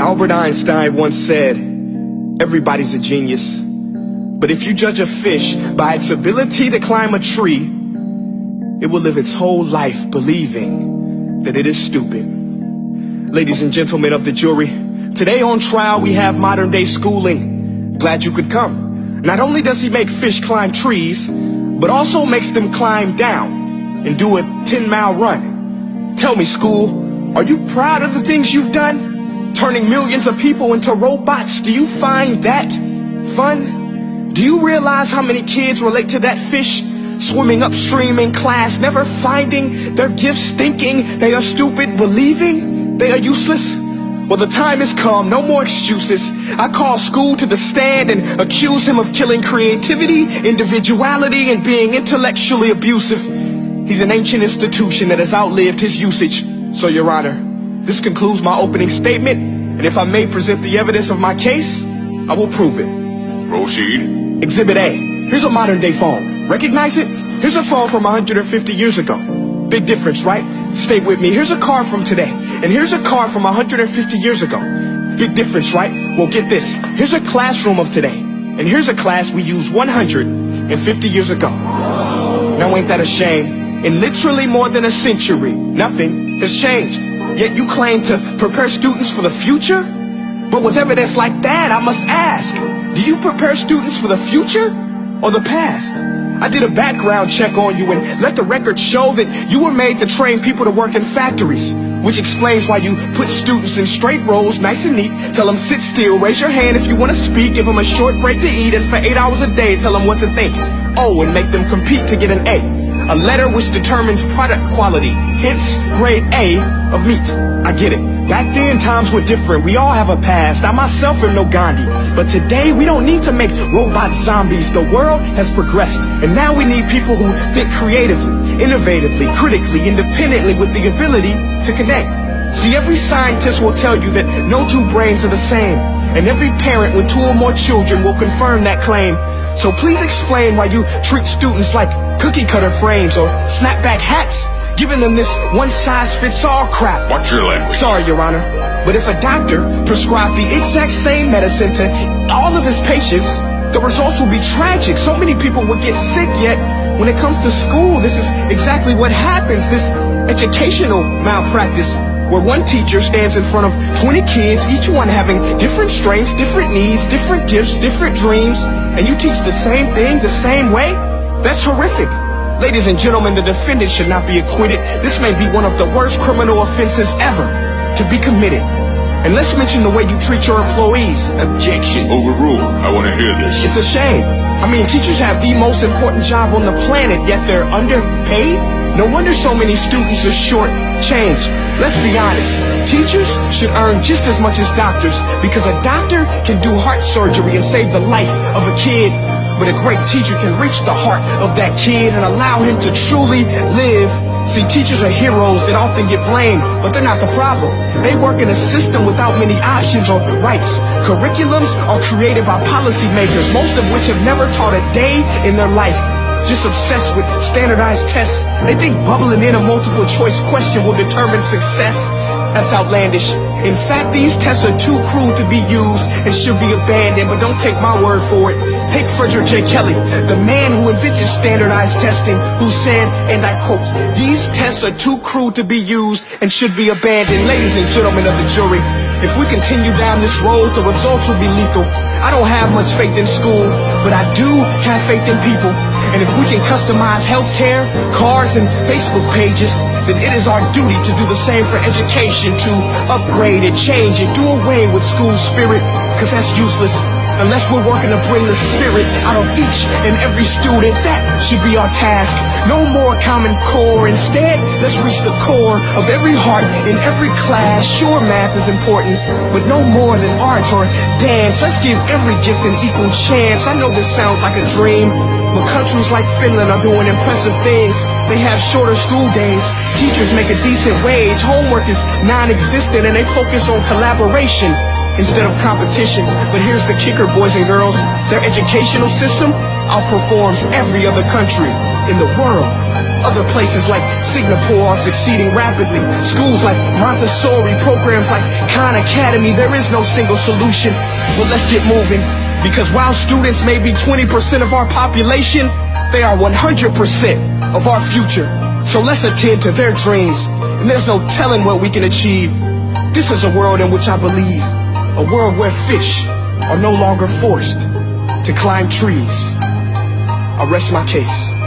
Albert Einstein once said, everybody's a genius. But if you judge a fish by its ability to climb a tree, it will live its whole life believing that it is stupid. Ladies and gentlemen of the jury, today on trial we have modern day schooling. Glad you could come. Not only does he make fish climb trees, but also makes them climb down and do a 10-mile run. Tell me, school, are you proud of the things you've done? Turning millions of people into robots, do you find that fun? Do you realize how many kids relate to that fish swimming upstream in class, never finding their gifts, thinking they are stupid, believing they are useless? Well, the time has come, no more excuses. I call school to the stand and accuse him of killing creativity, individuality, and being intellectually abusive. He's an ancient institution that has outlived his usage. So, Your Honor, this concludes my opening statement, and if I may present the evidence of my case, I will prove it. Proceed. Exhibit A. Here's a modern day phone. Recognize it? Here's a phone from 150 years ago. Big difference, right? Stay with me. Here's a car from today. And here's a car from 150 years ago. Big difference, right? Well, get this. Here's a classroom of today. And here's a class we used 150 years ago. Now ain't that a shame? In literally more than a century, nothing has changed. Yet you claim to prepare students for the future? But with evidence like that, I must ask, do you prepare students for the future or the past? I did a background check on you and let the record show that you were made to train people to work in factories, which explains why you put students in straight rows, nice and neat, tell them sit still, raise your hand if you want to speak, give them a short break to eat, and for 8 hours a day tell them what to think. Oh, and make them compete to get an A letter which determines product quality, hence grade A of meat. I get it. Back then, times were different. We all have a past. I myself am no Gandhi. But today, we don't need to make robots zombies. The world has progressed. And now we need people who think creatively, innovatively, critically, independently, with the ability to connect. See, every scientist will tell you that no two brains are the same. And every parent with 2 or more children will confirm that claim. So please explain why you treat students like cookie cutter frames or snapback hats, giving them this one-size-fits-all crap. Watch your language. Sorry, Your Honor, but if a doctor prescribed the exact same medicine to all of his patients, the results will be tragic. So many people will get sick, yet when it comes to school, this is exactly what happens, this educational malpractice, where one teacher stands in front of 20 kids, each one having different strengths, different needs, different gifts, different dreams, and you teach the same thing the same way? That's horrific. Ladies and gentlemen, the defendant should not be acquitted. This may be one of the worst criminal offenses ever to be committed. And let's mention the way you treat your employees. Objection. Overruled. I want to hear this. It's a shame. I mean, teachers have the most important job on the planet, yet they're underpaid? No wonder so many students are short-changed. Let's be honest. Teachers should earn just as much as doctors, because a doctor can do heart surgery and save the life of a kid. But a great teacher can reach the heart of that kid and allow him to truly live. See, teachers are heroes that often get blamed, but they're not the problem. They work in a system without many options or rights. Curriculums are created by policymakers, most of which have never taught a day in their life. Just obsessed with standardized tests. They think bubbling in a multiple choice question will determine success. That's outlandish. In fact, these tests are too cruel to be used and should be abandoned, but don't take my word for it. Take Frederick J. Kelly, the man who invented standardized testing, who said, and I quote, "These tests are too cruel to be used and should be abandoned." Ladies and gentlemen of the jury, if we continue down this road, the results will be lethal. I don't have much faith in school, but I do have faith in people. And if we can customize healthcare, cars, and Facebook pages, then it is our duty to do the same for education, to upgrade it, change it, do away with school spirit, because that's useless. Unless we're working to bring the spirit out of each and every student, that should be our task. No more Common Core. Instead, let's reach the core of every heart in every class. Sure, math is important, but no more than art or dance. Let's give every gift an equal chance. I know this sounds like a dream, but countries like Finland are doing impressive things. They have shorter school days, teachers make a decent wage, homework is non-existent, and they focus on collaboration. instead of competition. But here's the kicker, boys and girls. Their educational system outperforms every other country in the world. Other places like Singapore are succeeding rapidly. Schools like Montessori, programs like Khan Academy, there is no single solution. But let's get moving, because while students may be 20% of our population, they are 100% of our future. So let's attend to their dreams, and there's no telling what we can achieve. This is a world in which I believe, a world where fish are no longer forced to climb trees. I rest my case.